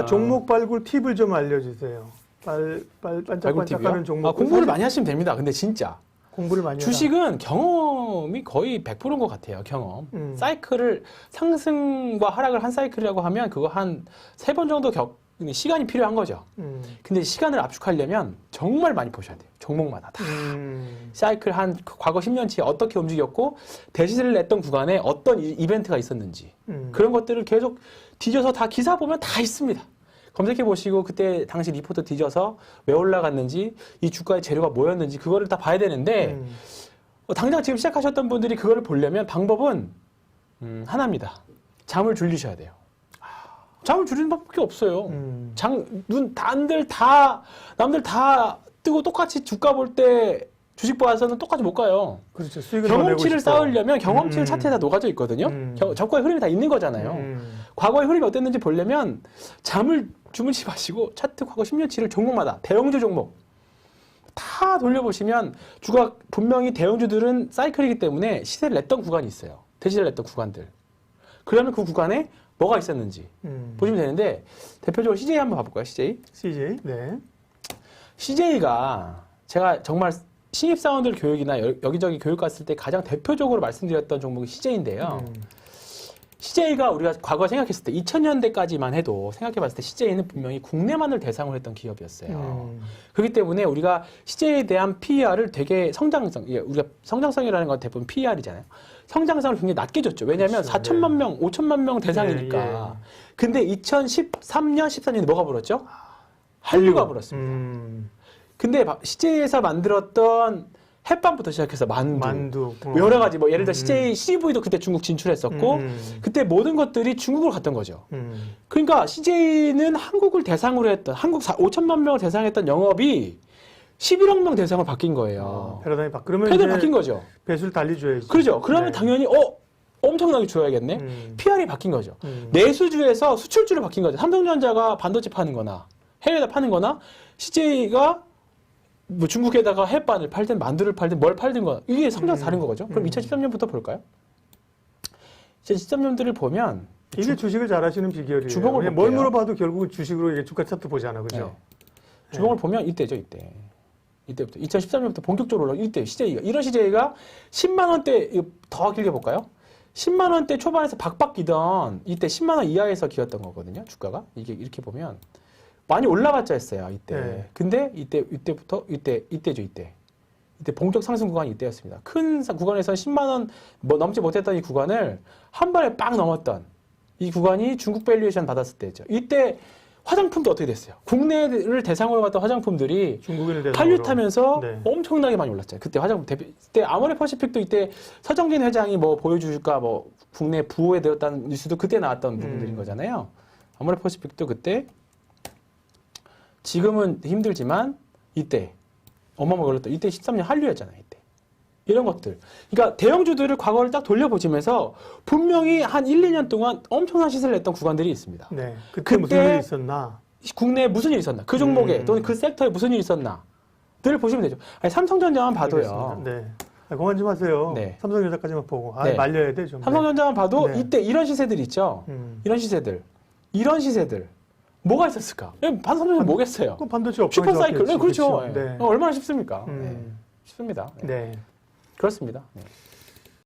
종목 발굴 팁을 좀 알려주세요. 반짝반짝하는 종목. 공부를 많이 하시면 됩니다. 근데 진짜. 공부를 많이 주식은 경험이 거의 100%인 것 같아요. 경험. 사이클을 상승과 하락을 한 사이클이라고 하면 그거 한 3번 정도 시간이 필요한 거죠. 근데 시간을 압축하려면 정말 많이 보셔야 돼요. 종목마다 다. 사이클 한 과거 10년치에 어떻게 움직였고 대시를 냈던 구간에 어떤 이벤트가 있었는지 그런 것들을 계속 뒤져서 다 기사 보면 다 있습니다. 검색해 보시고 그때 당시 리포트 뒤져서 왜 올라갔는지 이 주가의 재료가 뭐였는지 그거를 다 봐야 되는데 당장 지금 시작하셨던 분들이 그거를 보려면 방법은 하나입니다. 잠을 줄이셔야 돼요. 잠을 줄이는 방법밖에 없어요. 남들 다 뜨고 똑같이 주가 볼 때 주식 봐서는 똑같이 못 가요. 그렇죠. 수익을 경험치를 쌓으려면 경험치는 차트에 다 녹아져 있거든요. 저가의 흐름이 다 있는 거잖아요. 과거의 흐름이 어땠는지 보려면 잠을 주무시지 마시고 차트 과거 10년치를 종목마다 대형주 종목 다 돌려보시면 주가 분명히 대형주들은 사이클이기 때문에 시세를 냈던 구간이 있어요. 대시를 냈던 구간들. 그러면 그 구간에 뭐가 있었는지 보시면 되는데 대표적으로 CJ 한번 봐볼까요? CJ. 네. CJ가 제가 정말 신입사원들 교육이나 여기저기 교육 갔을 때 가장 대표적으로 말씀드렸던 종목이 CJ인데요. CJ가 우리가 과거 생각했을 때 2000년대까지만 해도 생각해봤을 때 CJ는 분명히 국내만을 대상으로 했던 기업이었어요. 그렇기 때문에 우리가 CJ에 대한 PER을 되게 우리가 성장성이라는 건 대부분 PER이잖아요. 성장성을 굉장히 낮게 줬죠. 왜냐하면 그렇죠. 4천만 명, 5천만 명 대상이니까. 근데 2013년, 14년에 뭐가 불었죠? 한류가 불었습니다. 근데 CJ에서 만들었던 햇반부터 시작해서 만두. 여러 가지 여를 들어 CJ, CGV도 그때 중국 진출했었고 그때 모든 것들이 중국으로 갔던 거죠. 그러니까 CJ는 한국을 대상으로 했던 한국 5천만 명을 대상했던 영업이 11억 명 대상으로 바뀐 거예요. 패러다임이 바뀐 거죠. 배수를 달리 줘야지. 그렇죠. 그러면 당연히 엄청나게 줘야겠네. PR이 바뀐 거죠. 내수주에서 수출주로 바뀐 거죠. 삼성전자가 반도체 파는 거나 해외에다 파는 거나 CJ가 뭐 중국에다가 햇반을 팔든 만두를 팔든 뭘 팔든 거 이게 성장이 다른 거죠. 그럼 2013년부터 볼까요? 2013년들을 보면 이게 주식을 잘하시는 비결이에요. 주봉을 뭘 물어봐도 결국 주식으로 이게 주가 차트 보잖아, 그죠? 네. 주봉을 보면 이때죠, 이때부터 2013년부터 본격적으로 올라 이때 CJ가 이런 CJ가 10만 원대 더 길게 볼까요? 10만 원대 초반에서 박박 기던 이때 10만 원 이하에서 기었던 거거든요, 주가가 이게 이렇게 보면. 많이 올라갔자 했어요, 이때. 네. 근데 이때죠, 이때 본격 상승 구간이 이때였습니다. 큰 구간에서 10만 원 넘지 못했던 이 구간을 한 번에 빵 넘었던 이 구간이 중국 밸류에이션 받았을 때죠. 이때 화장품도 어떻게 됐어요? 국내를 대상으로 갔던 화장품들이 한류타면서 엄청나게 많이 올랐잖아요. 그때 그때 아모레퍼시픽도 이때 서정진 회장이 보여줄까 국내 부호에 되었다는 뉴스도 그때 나왔던 부분들인 거잖아요. 아모레퍼시픽도 그때 지금은 힘들지만 이때 어마어마하게 올랐다. 이때 13년 한류였잖아요. 이때. 이런 것들. 그러니까 대형주들을 과거를 딱 돌려보시면서 분명히 한 1, 2년 동안 엄청난 시세를 냈던 구간들이 있습니다. 네. 그때 무슨 일이 있었나? 국내에 무슨 일이 있었나? 그 종목에 또는 그 섹터에 무슨 일이 있었나? 늘 보시면 되죠. 아니, 삼성전자만 봐도요. 네. 그만 좀 하세요. 네. 삼성전자까지만 보고. 말려야 돼, 좀. 삼성전자만 봐도 이때 이런 시세들 있죠. 이런 시세들. 뭐가 있었을까? 삼성전자 뭐겠어요? 반도체 업종 슈퍼사이클. 네, 그렇죠. 네. 얼마나 쉽습니까? 쉽습니다. 네. 그렇습니다. 네.